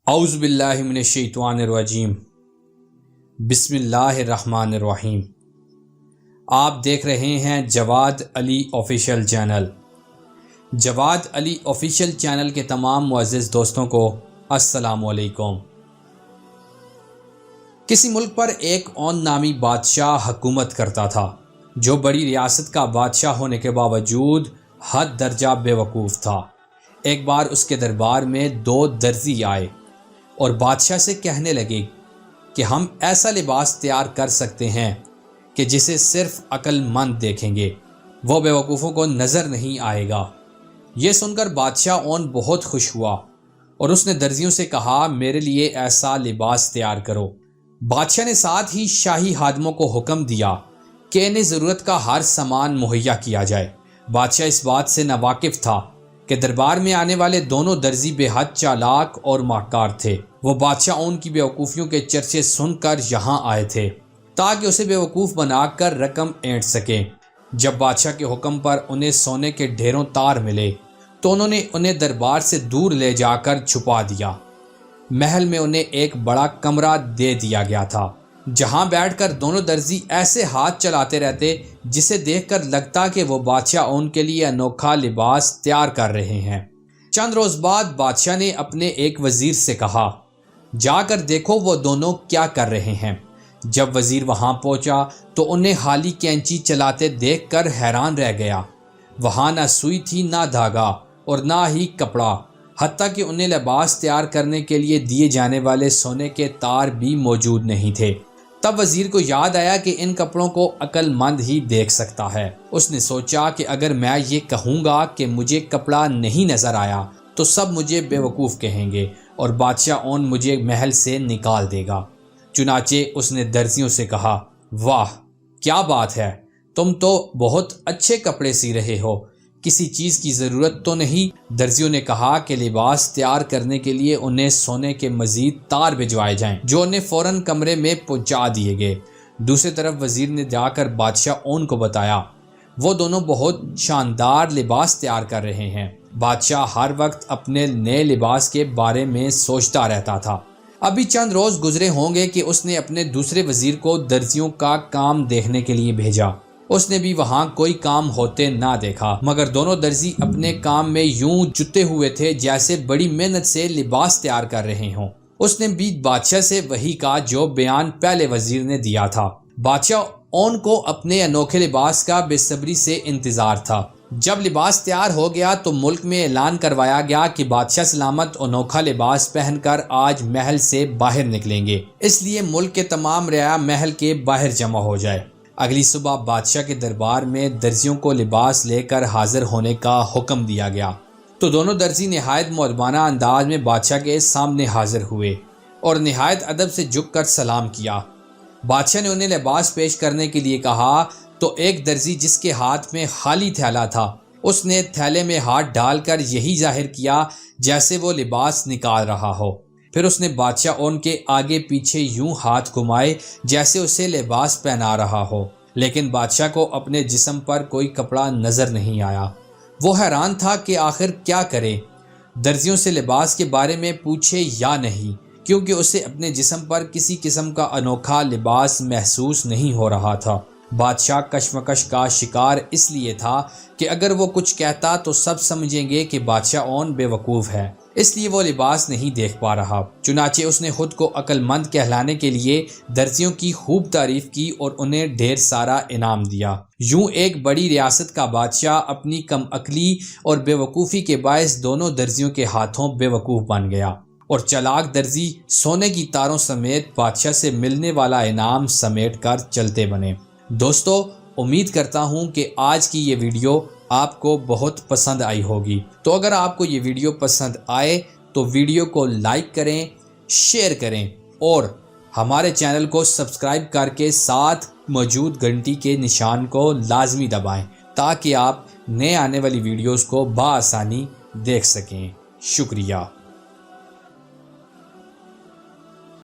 اعوذ باللہ من الشیطان الرجیم بسم اللہ الرحمن الرحیم۔ آپ دیکھ رہے ہیں جواد علی آفیشیل چینل۔ جواد علی آفیشیل چینل کے تمام معزز دوستوں کو السلام علیکم۔ کسی ملک پر ایک اون نامی بادشاہ حکومت کرتا تھا جو بڑی ریاست کا بادشاہ ہونے کے باوجود حد درجہ بے وقوف تھا۔ ایک بار اس کے دربار میں 2 درزی آئے اور بادشاہ سے کہنے لگے کہ ہم ایسا لباس تیار کر سکتے ہیں کہ جسے صرف عقل مند دیکھیں گے، وہ بے وقوفوں کو نظر نہیں آئے گا۔ یہ سن کر بادشاہ اون بہت خوش ہوا اور اس نے درزیوں سے کہا میرے لیے ایسا لباس تیار کرو۔ بادشاہ نے ساتھ ہی شاہی خادموں کو حکم دیا کہ انہیں ضرورت کا ہر سامان مہیا کیا جائے۔ بادشاہ اس بات سے ناواقف تھا کہ دربار میں آنے والے دونوں درزی بے حد چالاک اور ماکار تھے۔ وہ بادشاہ اون کی بیوقوفیوں کے چرچے سن کر یہاں آئے تھے تاکہ اسے بیوقوف بنا کر رقم اینٹ سکیں۔ جب بادشاہ کے حکم پر انہیں سونے کے ڈھیروں تار ملے تو انہوں نے انہیں دربار سے دور لے جا کر چھپا دیا۔ محل میں انہیں ایک بڑا کمرہ دے دیا گیا تھا جہاں بیٹھ کر دونوں درزی ایسے ہاتھ چلاتے رہتے جسے دیکھ کر لگتا کہ وہ بادشاہ اون کے لیے انوکھا لباس تیار کر رہے ہیں۔ چند روز بعد بادشاہ نے اپنے ایک وزیر سے کہا جا کر دیکھو وہ دونوں کیا کر رہے ہیں۔ جب وزیر وہاں پہنچا تو انہیں خالی کینچی چلاتے دیکھ کر حیران رہ گیا۔ وہاں نہ سوئی تھی نہ دھاگا اور نہ ہی کپڑا، حتیٰ کہ انہیں لباس تیار کرنے کے لیے دیے جانے والے سونے کے تار بھی موجود نہیں تھے۔ تب وزیر کو یاد آیا کہ ان کپڑوں کو عقل مند ہی دیکھ سکتا ہے۔ اس نے سوچا کہ اگر میں یہ کہوں گا کہ مجھے کپڑا نہیں نظر آیا تو سب مجھے بے وقوف کہیں گے اور بادشاہ اون مجھے محل سے نکال دے گا۔ چنانچہ اس نے درزیوں سے کہا واہ کیا بات ہے، تم تو بہت اچھے کپڑے سی رہے ہو، کسی چیز کی ضرورت تو نہیں؟ درزیوں نے کہا کہ لباس تیار کرنے کے لیے انہیں سونے کے مزید تار بھجوائے جائیں جو انہیں فوراً کمرے میں پہنچا دیے گئے۔ دوسری طرف وزیر نے جا کر بادشاہ اون کو بتایا وہ دونوں بہت شاندار لباس تیار کر رہے ہیں۔ بادشاہ ہر وقت اپنے نئے لباس کے بارے میں سوچتا رہتا تھا۔ ابھی چند روز گزرے ہوں گے کہ اس نے اپنے دوسرے وزیر کو درزیوں کا کام دیکھنے کے لیے بھیجا۔ اس نے بھی وہاں کوئی کام ہوتے نہ دیکھا، مگر دونوں درزی اپنے کام میں یوں جتے ہوئے تھے جیسے بڑی محنت سے لباس تیار کر رہے ہوں۔ اس نے بھی بادشاہ سے وہی کہا جو بیان پہلے وزیر نے دیا تھا۔ بادشاہ اون کو اپنے انوکھے لباس کا بے صبری سے انتظار تھا۔ جب لباس تیار ہو گیا تو ملک میں اعلان کروایا گیا کہ بادشاہ سلامت انوکھا لباس پہن کر آج محل سے باہر نکلیں گے، اس لیے ملک کے تمام رعایا محل کے باہر جمع ہو جائے۔ اگلی صبح بادشاہ کے دربار میں درزیوں کو لباس لے کر حاضر ہونے کا حکم دیا گیا تو دونوں درزی نہایت مؤدبانہ انداز میں بادشاہ کے سامنے حاضر ہوئے اور نہایت ادب سے جھک کر سلام کیا۔ بادشاہ نے انہیں لباس پیش کرنے کے لیے کہا تو ایک درزی جس کے ہاتھ میں خالی تھیلا تھا اس نے تھیلے میں ہاتھ ڈال کر یہی ظاہر کیا جیسے وہ لباس نکال رہا ہو۔ پھر اس نے بادشاہ اون کے آگے پیچھے یوں ہاتھ گھمائے جیسے اسے لباس پہنا رہا ہو، لیکن بادشاہ کو اپنے جسم پر کوئی کپڑا نظر نہیں آیا۔ وہ حیران تھا کہ آخر کیا کرے، درزیوں سے لباس کے بارے میں پوچھے یا نہیں، کیونکہ اسے اپنے جسم پر کسی قسم کا انوکھا لباس محسوس نہیں ہو رہا تھا۔ بادشاہ کشمکش کا شکار اس لیے تھا کہ اگر وہ کچھ کہتا تو سب سمجھیں گے کہ بادشاہ اون بے وقوف ہے، اس لیے وہ لباس نہیں دیکھ پا رہا۔ چنانچہ اس نے خود کو عقل مند کہلانے کے لیے درزیوں کی خوب تعریف کی اور انہیں ڈھیر سارا انعام دیا۔ یوں ایک بڑی ریاست کا بادشاہ اپنی کم عقلی اور بے وقوفی کے باعث دونوں درزیوں کے ہاتھوں بے وقوف بن گیا اور چالاک درزی سونے کی تاروں سمیت بادشاہ سے ملنے والا انعام سمیٹ کر چلتے بنے۔ دوستو، امید کرتا ہوں کہ آج کی یہ ویڈیو آپ کو بہت پسند آئی ہوگی۔ تو اگر آپ کو یہ ویڈیو پسند آئے تو ویڈیو کو لائک کریں، شیئر کریں اور ہمارے چینل کو سبسکرائب کر کے ساتھ موجود گھنٹی کے نشان کو لازمی دبائیں تاکہ آپ نئے آنے والی ویڈیوز کو بآسانی دیکھ سکیں۔ شکریہ۔